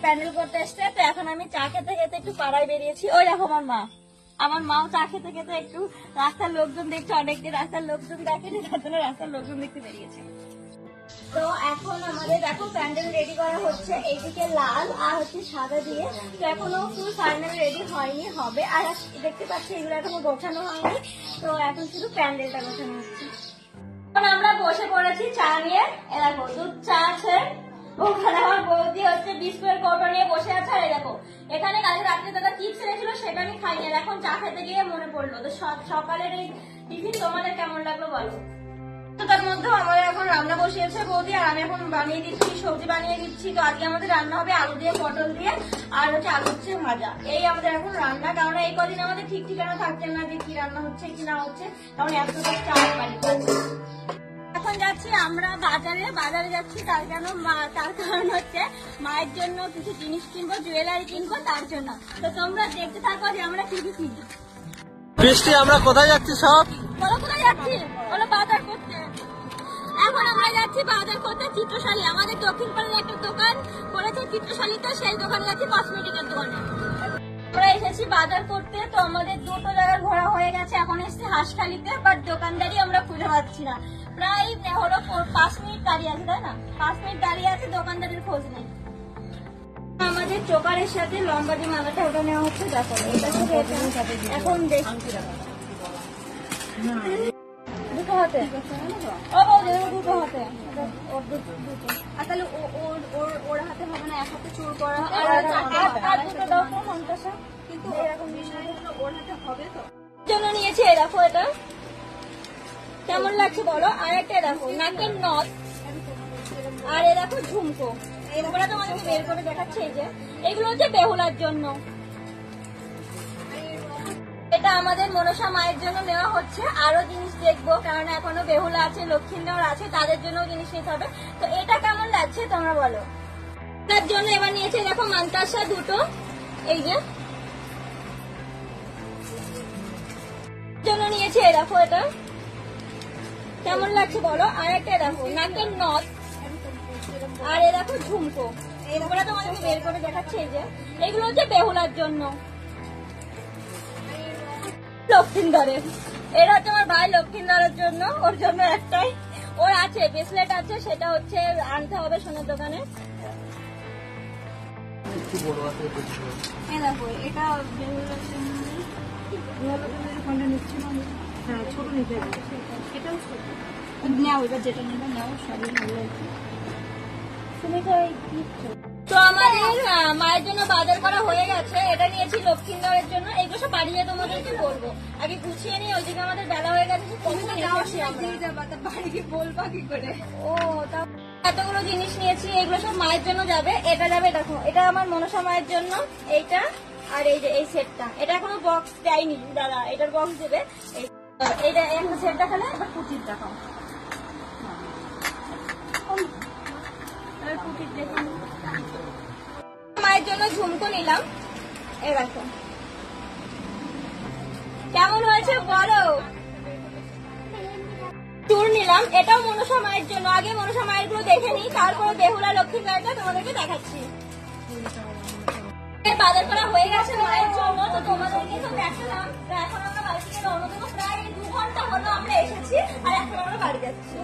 প্যান্ডেল করতে এসছে। তো এখন আমি চা খেতে খেতে একটু পাড়ায় বেরিয়েছি। ওই দেখো আমার মাও চা খেতে খেতে একটু রাস্তার লোকজন দেখছে, অনেকদিন রাস্তার লোকজন দেখেনি, তার জন্য রাস্তার লোকজন দেখতে বেরিয়েছে। তো এখন আমাদের দেখো প্যান্ডেল রেডি করা হচ্ছে, এইদিকে লাল আর হচ্ছে সাদা দিয়ে। তো এখনো ফুল ফাইনাল রেডি হয়নি, হবে। আর দেখতে পাচ্ছি এগুলো এখনো গোছানো হয়নি, তো এখন শুধু প্যান্ডেলটা গোছানো হচ্ছে। এখন আমরা বসে পড়েছি চা নিয়ে। দেখো দুধ চা আছে, ওখানে আমার বৌদি হচ্ছে বিস্কুটের কৌটো নিয়ে বসে আছে। আর দেখো এখানে কালকে রাত্রে দাদা চিপস এনেছিল, সেটা আমি খাইনি। এখন চা খেতে গিয়ে মনে পড়লো। তো সকালের এই টিফিন তোমাদের কেমন লাগলো বলো। তো তার মধ্যে আমাদের এখন রান্না বসিয়েছে বৌদি, আর আমি এখন বানিয়ে দিচ্ছি, সবজি বানিয়ে দিচ্ছি। তো আজকে আমাদের রান্না হবে আলু দিয়ে, পটল দিয়ে, আর হচ্ছে আলু হচ্ছে ভাজা। এই আমাদের এখন রান্না, কারণ এই কদিন আমাদের ঠিক ঠিকানা থাকছে না যে কি রান্না হচ্ছে কি না হচ্ছে, কারণ এতটা চাপ বাড়িতে আছে। এখন যাচ্ছি আমরা বাজারে যাচ্ছি। তার কারণ হচ্ছে মায়ের জন্য কিছু জিনিস কিনবো, জুয়েলারি কিনবো, তার জন্য। তো তোমরা দেখতে থাকো যে আমরা কি কি কিনি। বৃষ্টি, আমরা কোথায় যাচ্ছি? সব বলো কোথায় যাচ্ছি? বলো বাজার করতে। এখন আমরা যাচ্ছি বাজার করতে চিত্রশালী। আমাদের দক্ষিণ পাড়ার একটা দোকান করেছে চিত্রশালীতে, সেই দোকানে যাচ্ছি, কসমেটিকের দোকানে। আমরা এসেছি বাজার করতে। তো আমাদের দুটো জায়গায় ঘোরা হয়ে গেছে, এখন এসেছি হাঁসখালিতে, বাট দোকানদারি আমরা খুঁজে পাচ্ছি না। প্রায় হলো 5 মিনিট দাঁড়িয়ে আছে, তাই না? 5 মিনিট দাঁড়িয়ে আছে, দোকানদারির খোঁজ নেই। আমাদের চোকারের সাথে লম্বা যে মালাটা, ওটা নেওয়া হচ্ছে। দেখো এখন দেখি দুটো হাতে, ও বৌদি দুটো হাতে, ওর দুটো। আর তাহলে ওর হাতে হবে না, এক হাতে চুল করা। আর দুটো দাও তো মন্তাসা, কিন্তু এরকম বিষয়গুলো ওর হাতে হবে তো, জন্য নিয়েছি। দেখো এটা কেমন লাগছে বলো। আর একটা দেখো নাকের নথ, আর এ দেখো ঝুমকো। এগুলো তোমাদেরকে বের করে দেখাচ্ছে। এই যে এগুলো হচ্ছে বেহুলার জন্য। এটা আমাদের মনসা মায়ের জন্য নেওয়া হচ্ছে। আরো জিনিস দেখবো, কারণ এখনো বেহুলা আছে, লক্ষ্মীন্দর আছে, তাদের জন্য জিনিস নিতে হবে। তো এটা কেমন লাগছে তোমরা বলো। তার জন্য এবার নিয়েছে দেখো মান্তাসা দুটো, এই যে জন্য নিয়েছে। দেখো এটা কেমন লাগছে বলো। আর একটা দেখো নাকের নথ, আর এ দেখো ঝুমকো। এগুলো তোমাদেরকে বের করে দেখাচ্ছে। এই যে এগুলো হচ্ছে বেহুলার জন্য, লক্ষ্মীন্দরের। এটা হচ্ছে আমার ভাই লক্ষ্মীন্দরের জন্য, ওর জন্য একটাই। ওর আছে ব্রেসলেট আছে, সেটা হচ্ছে আনতে হবে সোনার দোকানে। দেখো এটা বেহুলার জন্য, ছোট নিতে হবে, এটাও ছোট। নেও এবার যেটা নেবে নেও, সবই ভালো লাগছে। তো আমাদের মায়ের জন্য বাজার করা হয়ে গেছে। এটা নিয়েছি লক্ষ্মীন্দরের জন্য। এগুলো সব বাড়িয়ে তোমাদেরকে বলবো, আগে গুছিয়ে নিয়ে। ওইদিকে আমাদের বেলা হয়ে গেছে, বাড়িকে বলবা কি করে। ও তা এতগুলো জিনিস নিয়েছি, এগুলো সব মায়ের জন্য যাবে। এটা যাবে দেখো, এটা আমার মনসা মায়ের জন্য, এইটা। আর এই যে এই সেটটা, এটা এখনো বক্স দেয়নি দাদা, এটার বক্স দেবে। এইটা একটা সেট দেখালে, এবার পুঁতির দেখাও। মায়ের জন্য ঝুমকো নিলাম, এ দেখো কেমন হয়েছে বলো। চুর নিলাম, এটাও মনসা মায়ের জন্য। আগে মনসা মায়ের গুলো দেখে নিই, তারপরে বেহুলা লক্ষ্মীন্দরটা তোমাদেরকে দেখাচ্ছি। বাজার করা হয়ে গেছে মায়ের জন্য, তো তোমাদেরকে তো দেখালাম। এখন আমরা বাড়ি থেকে রওনা দেবো। প্রায় 2 ঘন্টা হলো আমরা এসেছি, আর এখন আমরা বাড়ি যাচ্ছি।